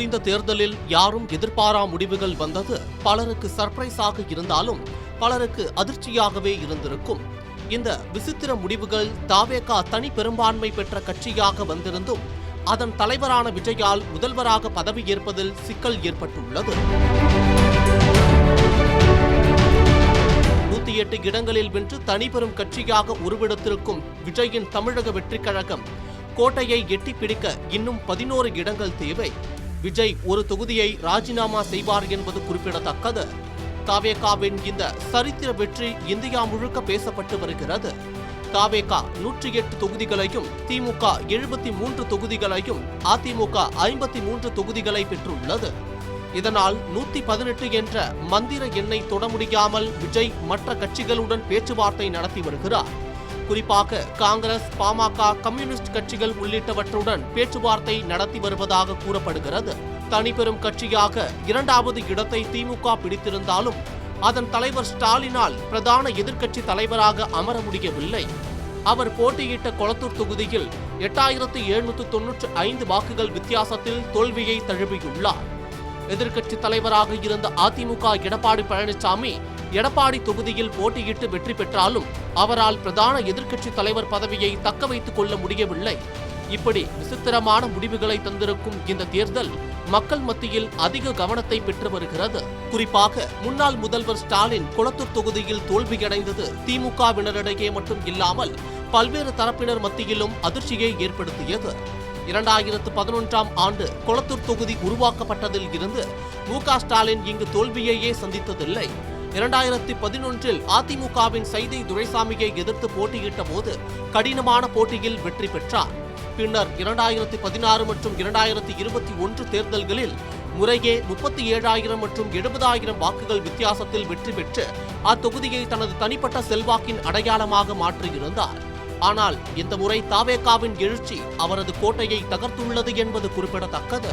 முடிந்த தேர்தலில் யாரும் எதிர்பாரா முடிவுகள் வந்தது பலருக்கு சர்ப்ரைஸாக இருந்தாலும் பலருக்கு அதிர்ச்சியாகவே இருந்திருக்கும். இந்த விசித்திர முடிவுகள் தாவேகா தனி பெரும்பான்மை பெற்ற கட்சியாக வந்திருந்தும் அதன் தலைவரான விஜயால் முதல்வராக பதவியேற்பதில் சிக்கல் ஏற்பட்டுள்ளது. 108 இடங்களில் வென்று தனிபெரும் கட்சியாக உருவெடுத்திருக்கும் விஜயின் தமிழக வெற்றிக் கழகம் கோட்டையை எட்டி பிடிக்க இன்னும் 11 இடங்கள் தேவை. விஜய் ஒரு தொகுதியை ராஜினாமா செய்வார் என்பது குறிப்பிடத்தக்கது. தாவேகாவின் இந்த சரித்திர வெற்றி இந்தியா முழுக்க பேசப்பட்டு வருகிறது. தாவேகா 108 தொகுதிகளையும், திமுக 73 தொகுதிகளையும், அதிமுக 53 தொகுதிகளை பெற்றுள்ளது. இதனால் 118 என்ற மந்திர எண்ணை தொட முடியாமல் விஜய் மற்ற கட்சிகளுடன் பேச்சுவார்த்தை நடத்தி வருகிறார். குறிப்பாக காங்கிரஸ், பாமக, கம்யூனிஸ்ட் கட்சிகள் உள்ளிட்டவற்றுடன் பேச்சுவார்த்தை நடத்தி வருவதாக கூறப்படுகிறது. தனிப்பெரும் கட்சியாக 2வது இடத்தை திமுக பிடித்திருந்தாலும் அதன் தலைவர் ஸ்டாலினால் பிரதான எதிர்க்கட்சி தலைவராக அமர முடியவில்லை. அவர் போட்டியிட்ட கொளத்தூர் தொகுதியில் 8795 வாக்குகள் வித்தியாசத்தில் தோல்வியை தழுவியுள்ளார். எதிர்க்கட்சி தலைவராக இருந்த அதிமுக எடப்பாடி பழனிசாமி எடப்பாடி தொகுதியில் போட்டியிட்டு வெற்றி பெற்றாலும் அவரால் பிரதான எதிர்க்கட்சி தலைவர் பதவியை தக்க வைத்துக் கொள்ள முடியவில்லை. இப்படி விசித்திரமான முடிவுகளை தந்திருக்கும் இந்த தேர்தல் மக்கள் மத்தியில் அதிக கவனத்தை பெற்று வருகிறது. குறிப்பாக முன்னாள் முதல்வர் ஸ்டாலின் கொளத்தூர் தொகுதியில் தோல்வியடைந்தது திமுகவினரிடையே மட்டும் இல்லாமல் பல்வேறு தரப்பினர் மத்தியிலும் அதிர்ச்சியை ஏற்படுத்தியது. 2011ஆம் ஆண்டு கொளத்தூர் தொகுதி உருவாக்கப்பட்டதில் இருந்து மு.க. ஸ்டாலின் இங்கு தோல்வியையே சந்தித்ததில்லை. 2011இல் அதிமுகவின் சைதை துரைசாமியை எதிர்த்து போட்டியிட்ட போது கடினமான போட்டியில் வெற்றி பெற்றார். பின்னர் 2016 மற்றும் 2021 தேர்தல்களில் முறையே 37,000 மற்றும் 70,000 வாக்குகள் வித்தியாசத்தில் வெற்றி பெற்று அத்தொகுதியை தனது தனிப்பட்ட செல்வாக்கின் அடையாளமாக மாற்றியிருந்தார். ஆனால் இந்த முறை தாவேகாவின் எழுச்சி அவரது கோட்டையை தகர்த்துள்ளது என்பது குறிப்பிடத்தக்கது.